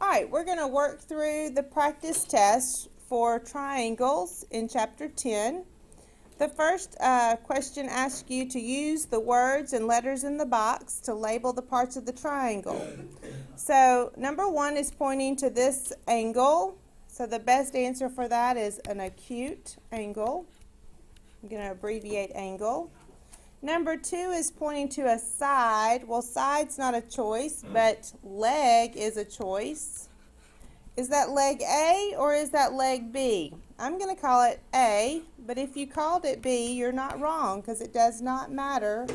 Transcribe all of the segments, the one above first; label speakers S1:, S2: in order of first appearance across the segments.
S1: right, we're going to work through the practice tests for triangles in Chapter 10. The first question asks you to use the words and letters in the box to label the parts of the triangle. So number 1 is pointing to this angle. So the best answer for that is an acute angle. I'm going to abbreviate angle. Number 2 is pointing to a side. Well, side's not a choice, but leg is a choice. Is that leg A or is that leg B? I'm going to call it A, but if you called it B, you're not wrong because it does not matter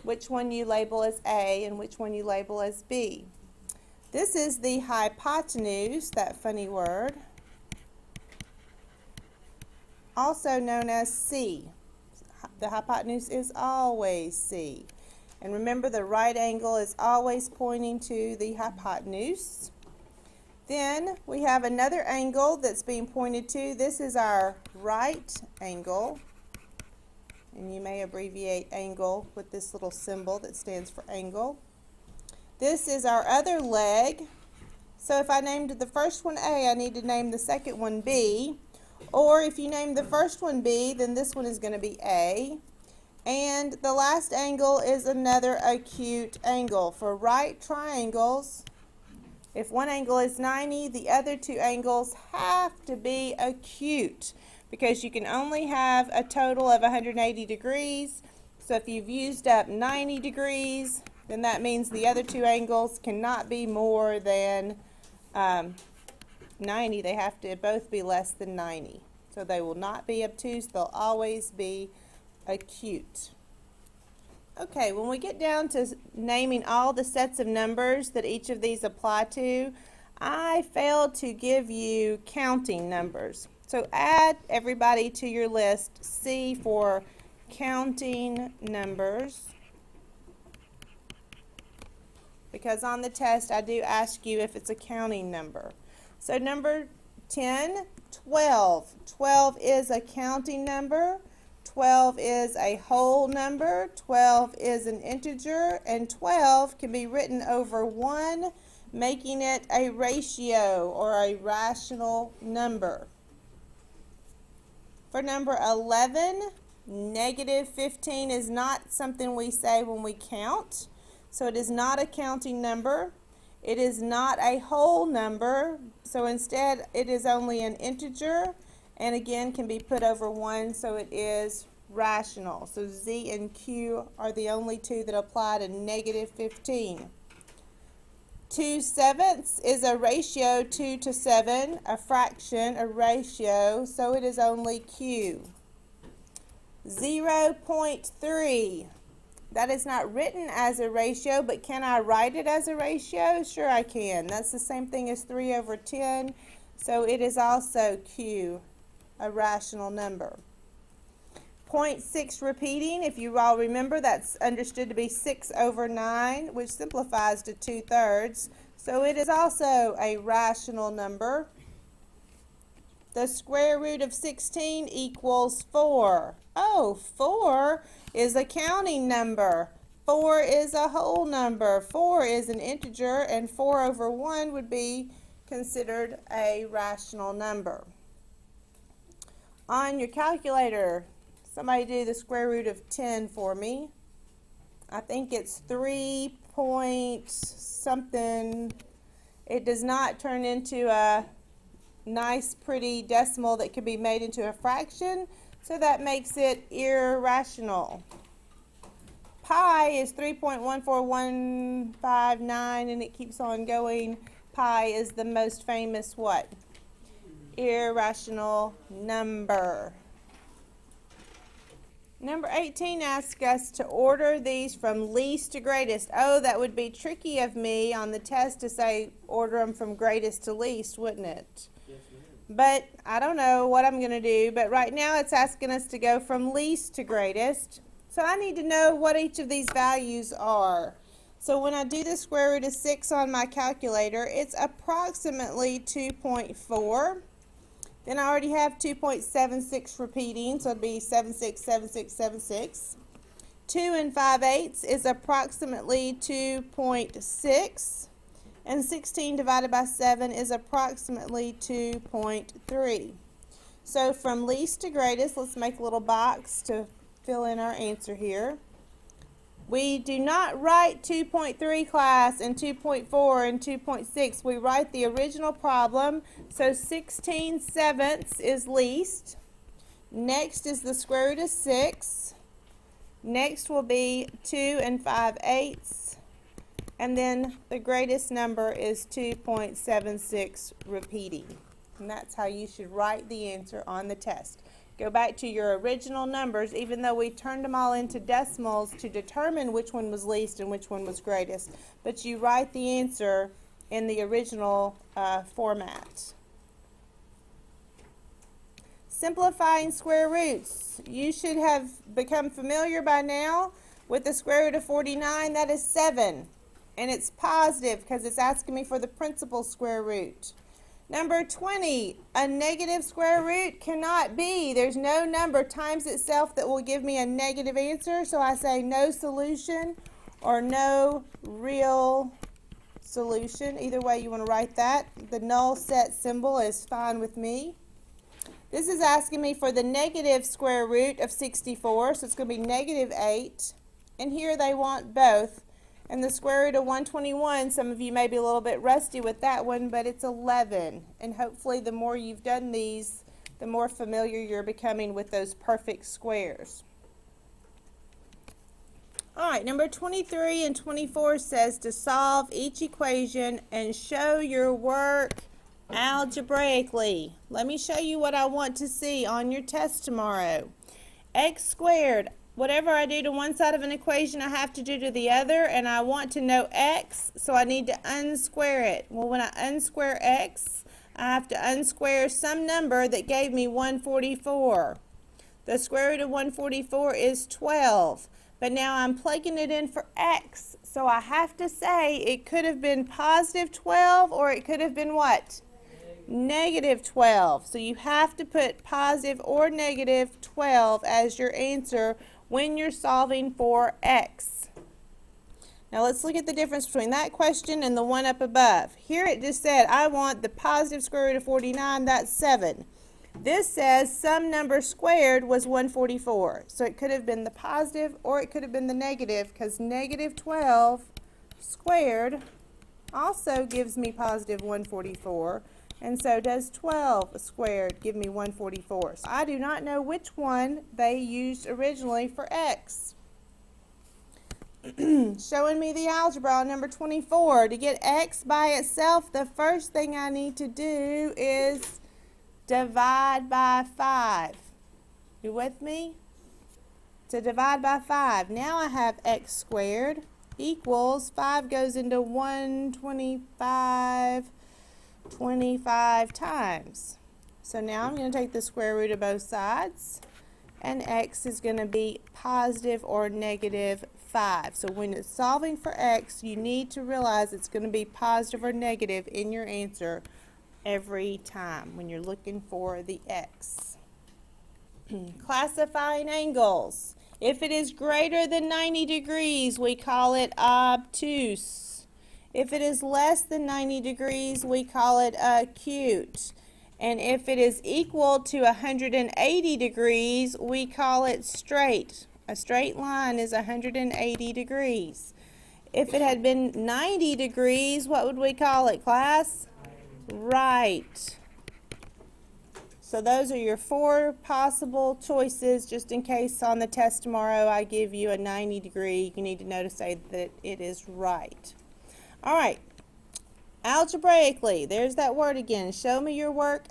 S1: which one you label as A and which one you label as B. This is the hypotenuse, that funny word, also known as C. The hypotenuse is always C. And remember, the right angle is always pointing to the hypotenuse. Then we have another angle that's being pointed to. This is our right angle. And you may abbreviate angle with this little symbol that stands for angle. This is our other leg. So if I named the first one A, I need to name the second one B. Or if you name the first one B, then this one is going to be A. And the last angle is another acute angle. For right triangles, if one angle is 90, the other two angles have to be acute because you can only have a total of 180 degrees. So if you've used up 90 degrees, then that means the other two angles cannot be more than 90. They have to both be less than 90. So they will not be obtuse. They'll always be acute. Okay, when we get down to naming all the sets of numbers that each of these apply to, I failed to give you counting numbers. So add everybody to your list C for counting numbers, because on the test I do ask you if it's a counting number. So number 10, 12. 12 is a counting number. 12 is a whole number. 12 is an integer. And 12 can be written over 1, making it a ratio or a rational number. For number 11, negative 15 is not something we say when we count. So it is not a counting number. It is not a whole number, so instead it is only an integer, and again can be put over 1, so it is rational. So Z and Q are the only two that apply to negative 15. 2/7 is a ratio, 2 to 7, a fraction, a ratio, so it is only Q. 0.3. That is not written as a ratio, but can I write it as a ratio? Sure I can. That's the same thing as 3 over 10, so it is also Q, a rational number. 0.6 repeating, if you all remember, that's understood to be 6 over 9, which simplifies to 2/3, so it is also a rational number. The square root of 16 equals 4. Oh, 4 is a counting number. 4 is a whole number. 4 is an integer, and 4 over 1 would be considered a rational number. On your calculator, somebody do the square root of 10 for me. I think it's 3 point something. It does not turn into a nice pretty decimal that could be made into a fraction, so that makes it irrational. Pi is 3.14159, and it keeps on going. Pi is the most famous what? Irrational number. Number 18 asks us to order these from least to greatest. Oh, that would be tricky of me on the test to say order them from greatest to least, wouldn't it? But I don't know what I'm going to do, but right now it's asking us to go from least to greatest. So I need to know what each of these values are. So when I do the square root of 6 on my calculator, it's approximately 2.4. Then I already have 2.76 repeating, so it'd be 767676. 2 5/8 is approximately 2.6. and 16 divided by 7 is approximately 2.3. So from least to greatest, let's make a little box to fill in our answer here. We do not write 2.3 class and 2.4 and 2.6. We write the original problem. So 16/7 is least. Next is the square root of 6. Next will be 2 5/8. And then the greatest number is 2.76 repeating. And that's how you should write the answer on the test. Go back to your original numbers, even though we turned them all into decimals to determine which one was least and which one was greatest. But you write the answer in the original format. Simplifying square roots. You should have become familiar by now with the square root of 49. That is 7. And it's positive because it's asking me for the principal square root. Number 20, a negative square root cannot be. There's no number times itself that will give me a negative answer. So I say no solution or no real solution. Either way you want to write that. The null set symbol is fine with me. This is asking me for the negative square root of 64. So it's going to be negative 8. And here they want both. And the square root of 121, some of you may be a little bit rusty with that one, but it's 11. And hopefully the more you've done these, the more familiar you're becoming with those perfect squares. All right, number 23 and 24 says to solve each equation and show your work algebraically. Let me show you what I want to see on your test tomorrow. X squared. Whatever I do to one side of an equation, I have to do to the other, and I want to know x, so I need to unsquare it. Well, when I unsquare x, I have to unsquare some number that gave me 144. The square root of 144 is 12, but now I'm plugging it in for x, so I have to say it could have been positive 12, or it could have been what? Negative 12. So you have to put positive or negative 12 as your answer when you're solving for x. Now let's look at the difference between that question and the one up above. Here it just said I want the positive square root of 49, that's 7. This says some number squared was 144. So it could have been the positive or it could have been the negative, because negative 12 squared also gives me positive 144. And so does 12 squared give me 144. So I do not know which one they used originally for x. Showing me the algebra on number 24. To get x by itself, the first thing I need to do is divide by 5. You with me? To divide by 5. Now I have x squared equals 5 goes into 125 times. So now I'm going to take the square root of both sides, and x is going to be positive or negative 5. So when it's solving for x, you need to realize it's going to be positive or negative in your answer every time when you're looking for the x. Classifying angles. If it is greater than 90 degrees, we call it obtuse. If it is less than 90 degrees, we call it acute. And if it is equal to 180 degrees, we call it straight. A straight line is 180 degrees. If it had been 90 degrees, what would we call it, class? Right. So those are your 4 possible choices, just in case on the test tomorrow I give you a 90 degree. You need to know to say that it is right. All right, algebraically, there's that word again. Show me your work.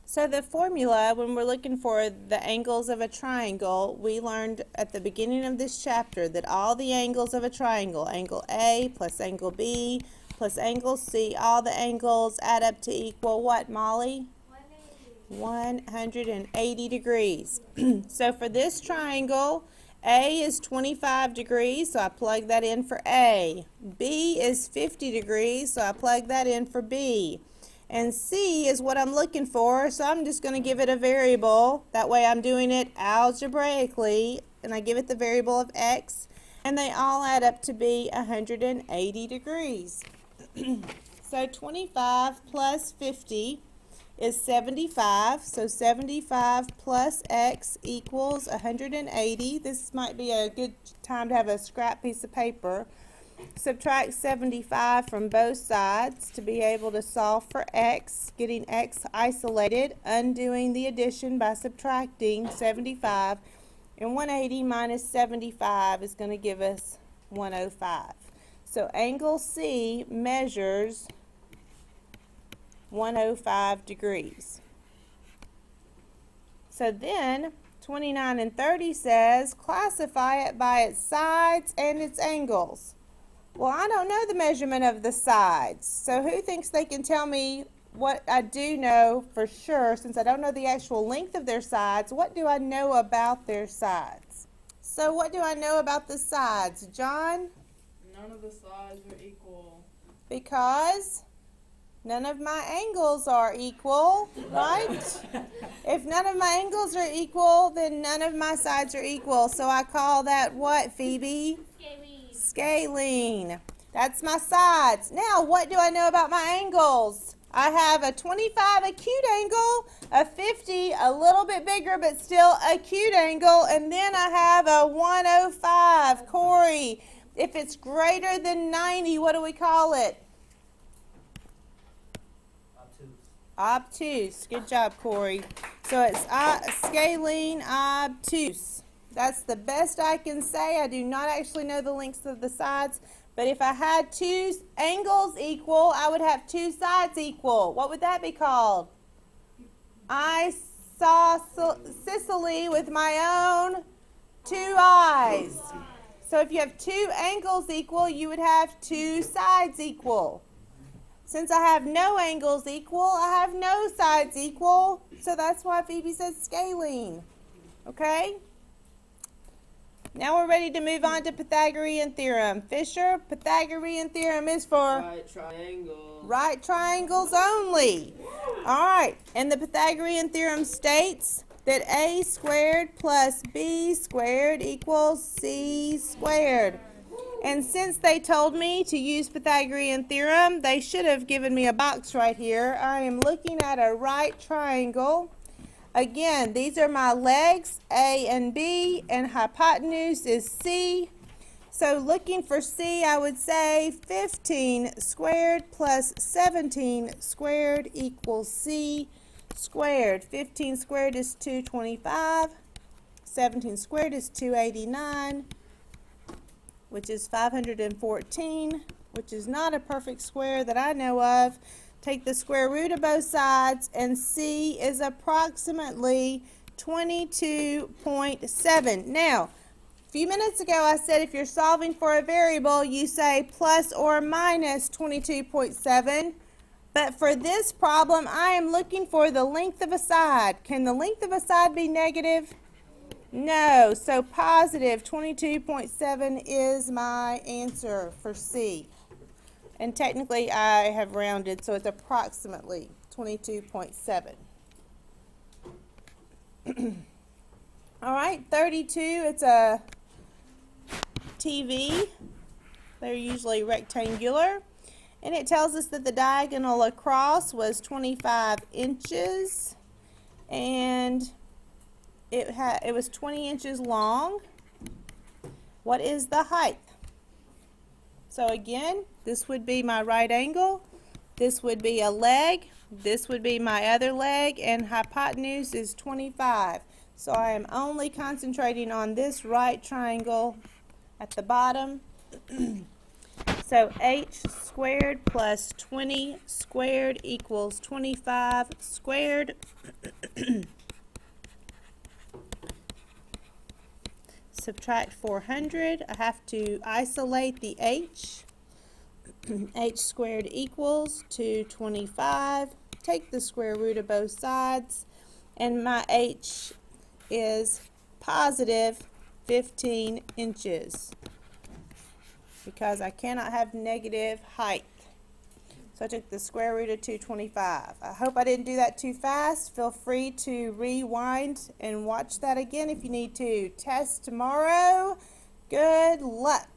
S1: So the formula, when we're looking for the angles of a triangle, we learned at the beginning of this chapter that all the angles of a triangle, angle A plus angle B plus angle C, all the angles add up to equal what, Molly? 180 degrees. So for this triangle, A is 25 degrees, so I plug that in for A. B is 50 degrees, so I plug that in for B. And C is what I'm looking for, so I'm just going to give it a variable. That way I'm doing it algebraically, and I give it the variable of x, and they all add up to be 180 degrees. So 25 plus 50 is 75. So 75 plus x equals 180. This might be a good time to have a scrap piece of paper. Subtract 75 from both sides to be able to solve for x, getting x isolated, undoing the addition by subtracting 75. And 180 minus 75 is going to give us 105. So angle C measures 105 degrees. So then 29 and 30 says classify it by its sides and its angles. Well, I don't know the measurement of the sides. So who thinks they can tell me what I do know for sure, since I don't know the actual length of their sides? What do I know about their sides? So what do I know about the sides? John?
S2: None of the sides are equal.
S1: Because none of my angles are equal, right? If none of my angles are equal, then none of my sides are equal. So I call that what, Phoebe? Scaling. That's my sides. Now, what do I know about my angles? I have a 25 acute angle, a 50 a little bit bigger but still acute angle, and then I have a 105. Corey, if it's greater than 90, what do we call it? Obtuse. Good job, Corey. So it's scalene obtuse. That's the best I can say. I do not actually know the lengths of the sides, but if I had two angles equal, I would have two sides equal. What would that be called? Isosceles with my own two eyes. So if you have two angles equal, you would have two sides equal. Since I have no angles equal, I have no sides equal. So that's why Phoebe says scaling. Okay? Now we're ready to move on to Pythagorean theorem. Fisher, Pythagorean theorem is for
S2: Right triangles.
S1: right triangles only. All right. And the Pythagorean theorem states that a squared plus b squared equals c squared. And since they told me to use Pythagorean theorem, they should have given me a box right here. I am looking at a right triangle. Again, these are my legs, A and B, and hypotenuse is C. So looking for C, I would say 15 squared plus 17 squared equals C squared. 15 squared is 225. 17 squared is 289, which is 514, which is not a perfect square that I know of. Take the square root of both sides, and C is approximately 22.7. Now, a few minutes ago I said if you're solving for a variable, you say plus or minus 22.7. But for this problem, I am looking for the length of a side. Can the length of a side be negative? No. So positive 22.7 is my answer for C. And technically I have rounded, so it's approximately 22.7. All right, 32, it's a TV. They're usually rectangular. And it tells us that the diagonal across was 25 inches. And it was 20 inches long. What is the height? So again, this would be my right angle, this would be a leg, this would be my other leg, and hypotenuse is 25. So I am only concentrating on this right triangle at the bottom. So h squared plus 20 squared equals 25 squared. Subtract 400. I have to isolate the h. H squared equals 225. Take the square root of both sides, and my h is positive 15 inches because I cannot have negative height. So I took the square root of 225. I hope I didn't do that too fast. Feel free to rewind and watch that again if you need to. Test tomorrow. Good luck.